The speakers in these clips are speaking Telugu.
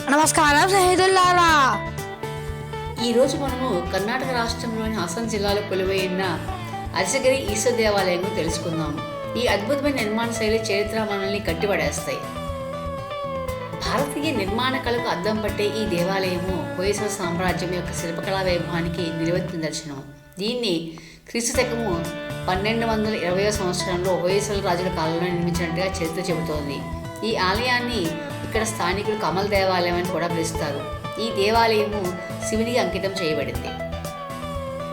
నమస్కారం స్నేహితులారా. ఈరోజు మనము కర్ణాటక రాష్ట్రంలోని హాసన్ జిల్లాలో కొలువైన అరసగిరి ఈశ్వర దేవాలయం తెలుసుకుందాము. ఈ అద్భుతమైన నిర్మాణ శైలి చరిత్ర మనల్ని కట్టిపడేస్తాయి. భారతీయ నిర్మాణ కళకు అద్దం పట్టే ఈ దేవాలయము హొయసల సామ్రాజ్యం యొక్క శిల్పకళా వైభవానికి నిలువెత్తు నిదర్శనం. దీన్ని క్రీస్తు శకము 1220వ సంవత్సరంలో హొయసల రాజుల కాలంలో నిర్మించినట్టుగా చరిత్ర చెబుతోంది. ఈ ఆలయాన్ని ఇక్కడ స్థానికులు కమల్ దేవాలయం అని కూడా పిలుస్తారు. ఈ దేవాలయము శివునికి అంకితం చేయబడింది.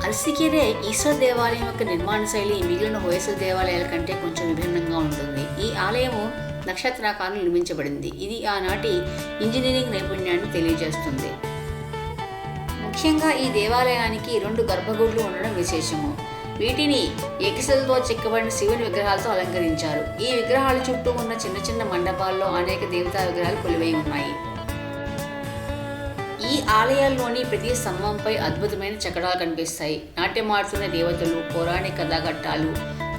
అరసీకెరే ఈశ్వర దేవాలయం యొక్క నిర్మాణ శైలి మిగిలిన హొయసల దేవాలయాల కంటే కొంచెం విభిన్నంగా ఉంటుంది. ఈ ఆలయము నక్షత్రాకారంలో నిర్మించబడింది. ఇది ఆనాటి ఇంజనీరింగ్ నైపుణ్యాన్ని తెలియజేస్తుంది. ముఖ్యంగా ఈ దేవాలయానికి 2 గర్భగుడులు ఉండడం విశేషము. వీటిని ఎకిసలతో చెక్కబడిన శివుని విగ్రహాలతో అలంకరించారు. ఈ విగ్రహాల చుట్టూ ఉన్న చిన్న చిన్న మండపాల్లో అనేక దేవతా విగ్రహాలు కొలువై ఉన్నాయి. ఈ ఆలయాల్లోని ప్రతి స్తంభంపై అద్భుతమైన చక్రాలు కనిపిస్తాయి. నాట్యమాడుతున్న దేవతలు, పౌరాణిక కథాఘట్టాలు,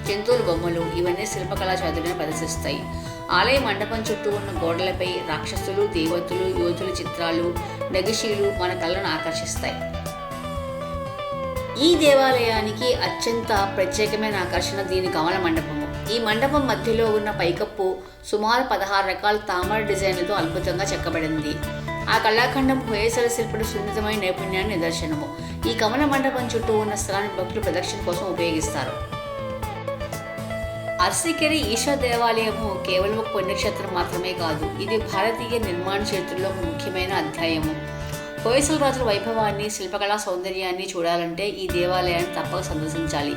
జంతువుల బొమ్మలు ఇవన్నీ శిల్పకళా చాతుర్యాన్ని ప్రదర్శిస్తాయి. ఆలయ మండపం చుట్టూ ఉన్న గోడలపై రాక్షసులు, దేవతలు, యోధుల చిత్రాలు, నగిషీలు మన కళ్ళను ఆకర్షిస్తాయి. ఈ దేవాలయానికి అత్యంత ప్రత్యేకమైన ఆకర్షణ దీని కమల మండపము. ఈ మండపం మధ్యలో ఉన్న పైకప్పు సుమారు 16 రకాల తామర డిజైన్లతో అద్భుతంగా చెక్కబడింది. ఆ కళాఖండం హొయసల శిల్పుడు సున్నితమైన నైపుణ్యాన్ని నిదర్శనము. ఈ కమల మండపం చుట్టూ ఉన్న స్థలాన్ని భక్తులు ప్రదక్షిణ కోసం ఉపయోగిస్తారు. అరసీకెరే ఈశ్వర దేవాలయము కేవలం ఒక పుణ్యక్షేత్రం మాత్రమే కాదు, ఇది భారతీయ నిర్మాణ చరిత్రలో ఒక ముఖ్యమైన అధ్యాయము. హొయసల రాజుల వైభవాన్ని, శిల్పకళా సౌందర్యాన్ని చూడాలంటే ఈ దేవాలయాన్ని తప్పక సందర్శించాలి.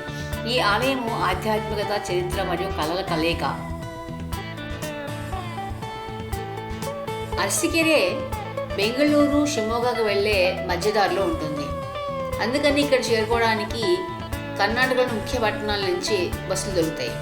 ఈ ఆలయము ఆధ్యాత్మికత, చరిత్ర మరియు కళల కలయిక. అరసీకెరే బెంగళూరు, షిమోగాకు వెళ్లే మధ్యదారిలో ఉంటుంది. అందుకని ఇక్కడ చేరుకోవడానికి కర్ణాటకలోని ముఖ్య పట్టణాల నుంచి బస్సులు దొరుకుతాయి.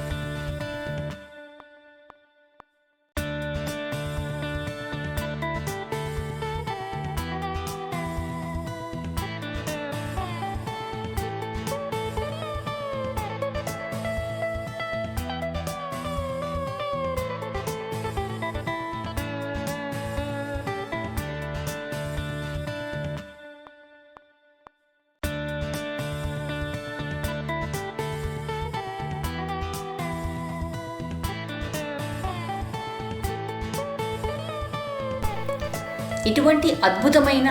ఇటువంటి అద్భుతమైన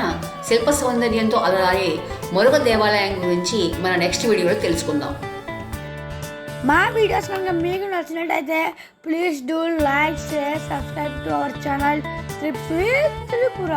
శిల్ప సౌందర్యంతో అలరారే మరొక దేవాలయం గురించి మన నెక్స్ట్ వీడియోలో తెలుసుకుందాం. మా వీడియోస్ కనుక మీకు నచ్చినట్టయితే please do like, share, subscribe to our channel trips with Tripura.